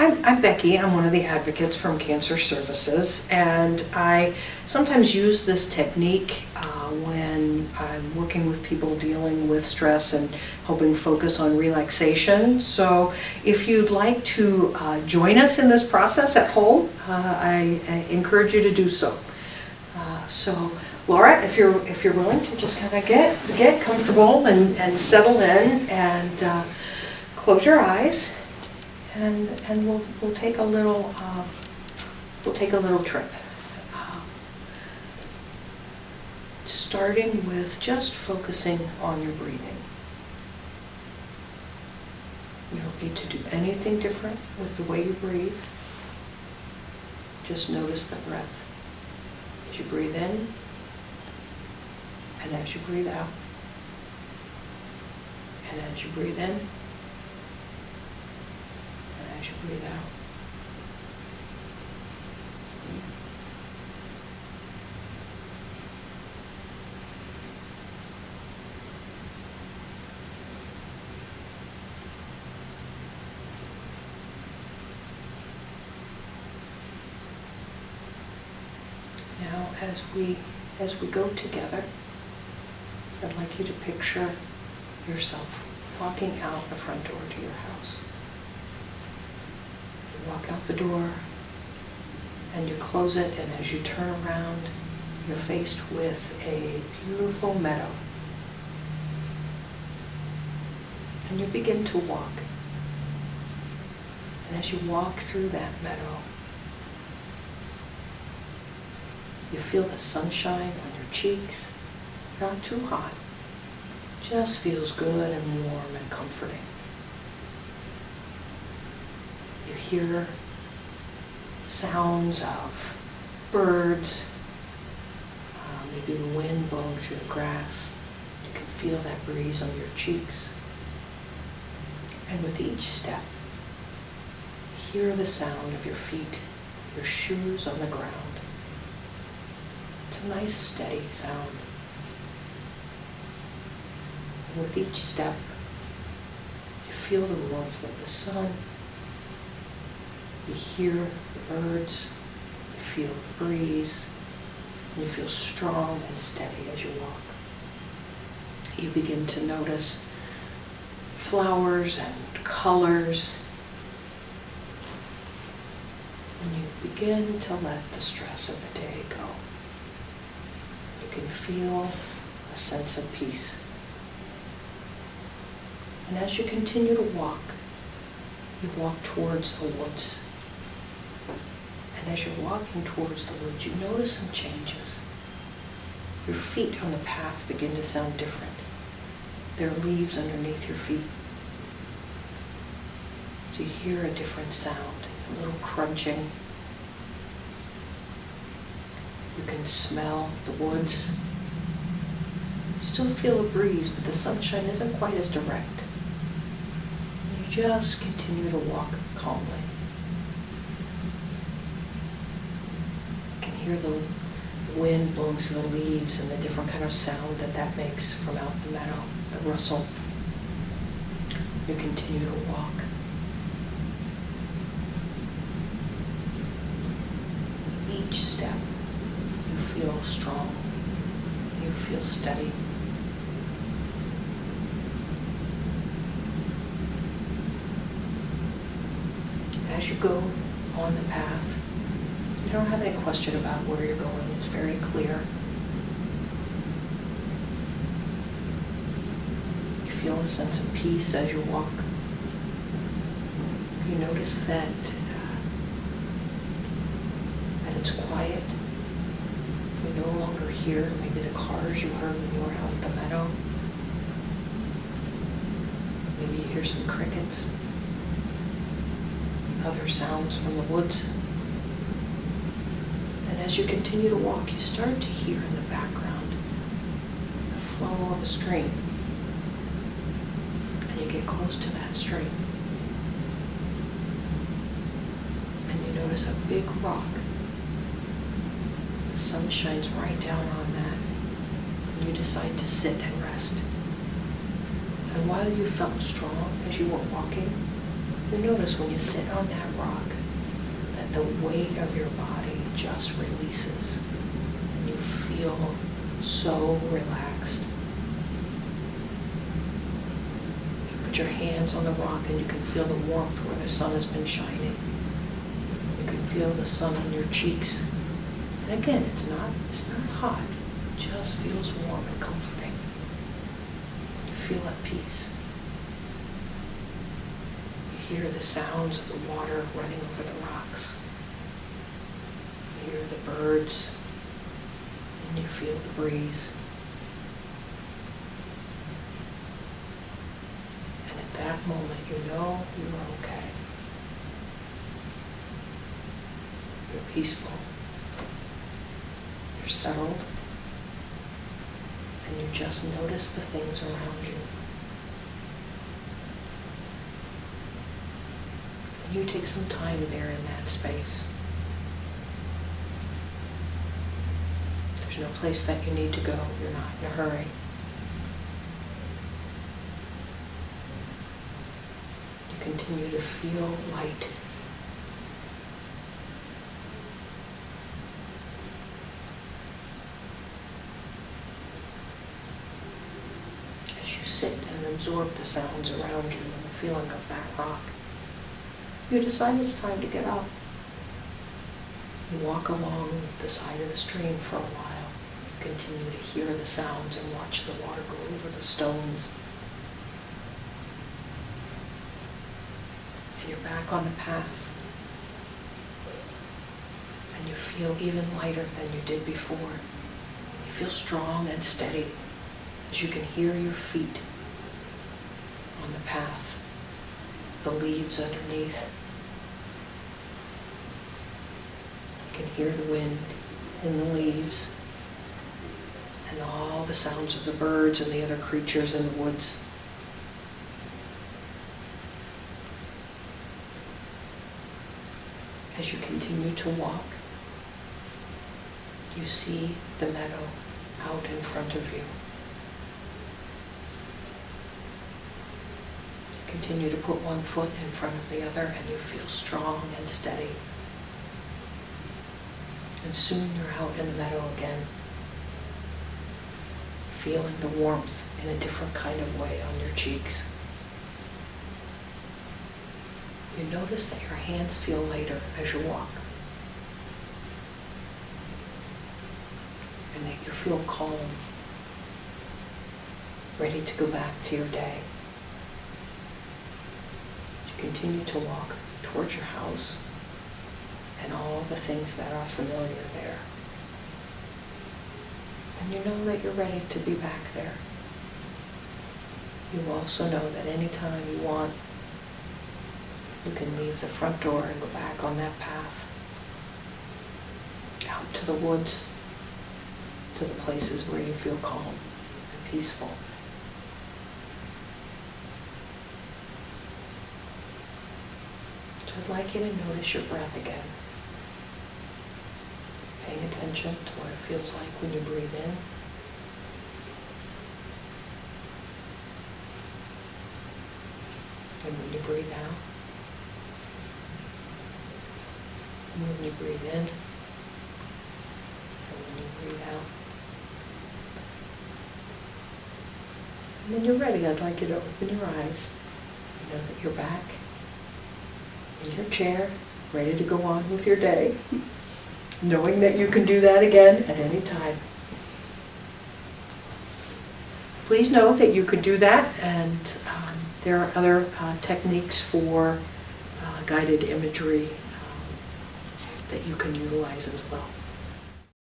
I'm Becky. I'm one of the advocates from Cancer Services, and I sometimes use this technique when I'm working with people dealing with stress and helping focus on relaxation. So if you'd like to join us in this process at home, I encourage you to do so. So Laura, if you're willing to just kind of get comfortable and settle in and close your eyes. And we'll take a little trip, starting with just focusing on your breathing. You don't need to do anything different with the way you breathe. Just notice the breath as you breathe in and as you breathe out, and as you breathe in. As you breathe out. Now, as we go together, I'd like you to picture yourself walking out the front door to your house. Walk out the door and you close it, and as you turn around, you're faced with a beautiful meadow. And you begin to walk. And as you walk through that meadow, you feel the sunshine on your cheeks, not too hot, just feels good and warm and comforting. You hear sounds of birds, maybe the wind blowing through the grass. You can feel that breeze on your cheeks. And with each step, hear the sound of your feet, your shoes on the ground. It's a nice steady sound. And with each step, you feel the warmth of the sun. You hear the birds, you feel the breeze, and you feel strong and steady as you walk. You begin to notice flowers and colors, and you begin to let the stress of the day go. You can feel a sense of peace. And as you continue to walk, you walk towards the woods. And as you're walking towards the woods, you notice some changes. Your feet on the path begin to sound different. There are leaves underneath your feet. So you hear a different sound, a little crunching. You can smell the woods. Still feel a breeze, but the sunshine isn't quite as direct. And you just continue to walk calmly. Hear the wind blowing through the leaves and the different kind of sound that makes from out the meadow, the rustle. You continue to walk. Each step, you feel strong, you feel steady. As you go on the path, you don't have any question about where you're going. It's very clear. You feel a sense of peace as you walk. You notice that it's quiet. You no longer hear maybe the cars you heard when you were out at the meadow. Maybe you hear some crickets, other sounds from the woods. As you continue to walk, you start to hear in the background the flow of a stream. And you get close to that stream. And you notice a big rock. The sun shines right down on that. And you decide to sit and rest. And while you felt strong as you were walking, You notice when you sit on that rock that the weight of your body just releases and you feel so relaxed. You put your hands on the rock and you can feel the warmth where the sun has been shining. You can feel the sun on your cheeks. And again, it's not hot, it just feels warm and comforting. You feel at peace. You hear the sounds of the water running over the rocks. You hear the birds, and you feel the breeze. And at that moment, you know you are okay. You're peaceful. You're settled. And you just notice the things around you. And you take some time there in that space. There's no place that you need to go. You're not in a hurry. You continue to feel light. As you sit and absorb the sounds around you and the feeling of that rock, you decide it's time to get up. You walk along the side of the stream for a while. Continue to hear the sounds and watch the water go over the stones. And you're back on the path. And you feel even lighter than you did before. You feel strong and steady as you can hear your feet on the path, the leaves underneath. You can hear the wind in the leaves and all the sounds of the birds and the other creatures in the woods. As you continue to walk, you see the meadow out in front of you. You continue to put one foot in front of the other and you feel strong and steady. And soon you're out in the meadow again, feeling the warmth in a different kind of way on your cheeks. You notice that your hands feel lighter as you walk, and that you feel calm, ready to go back to your day. You continue to walk towards your house and all the things that are familiar there. And you know that you're ready to be back there. You also know that anytime you want, you can leave the front door and go back on that path, out to the woods, to the places where you feel calm and peaceful. So I'd like you to notice your breath again. Paying attention to what it feels like when you breathe in. And when you breathe out. And when you breathe in. And when you breathe out. And when you're ready, I'd like you to open your eyes. You know that you're back in your chair, ready to go on with your day. Knowing that you can do that again at any time. Please know that you could do that, and there are other techniques for guided imagery that you can utilize as well.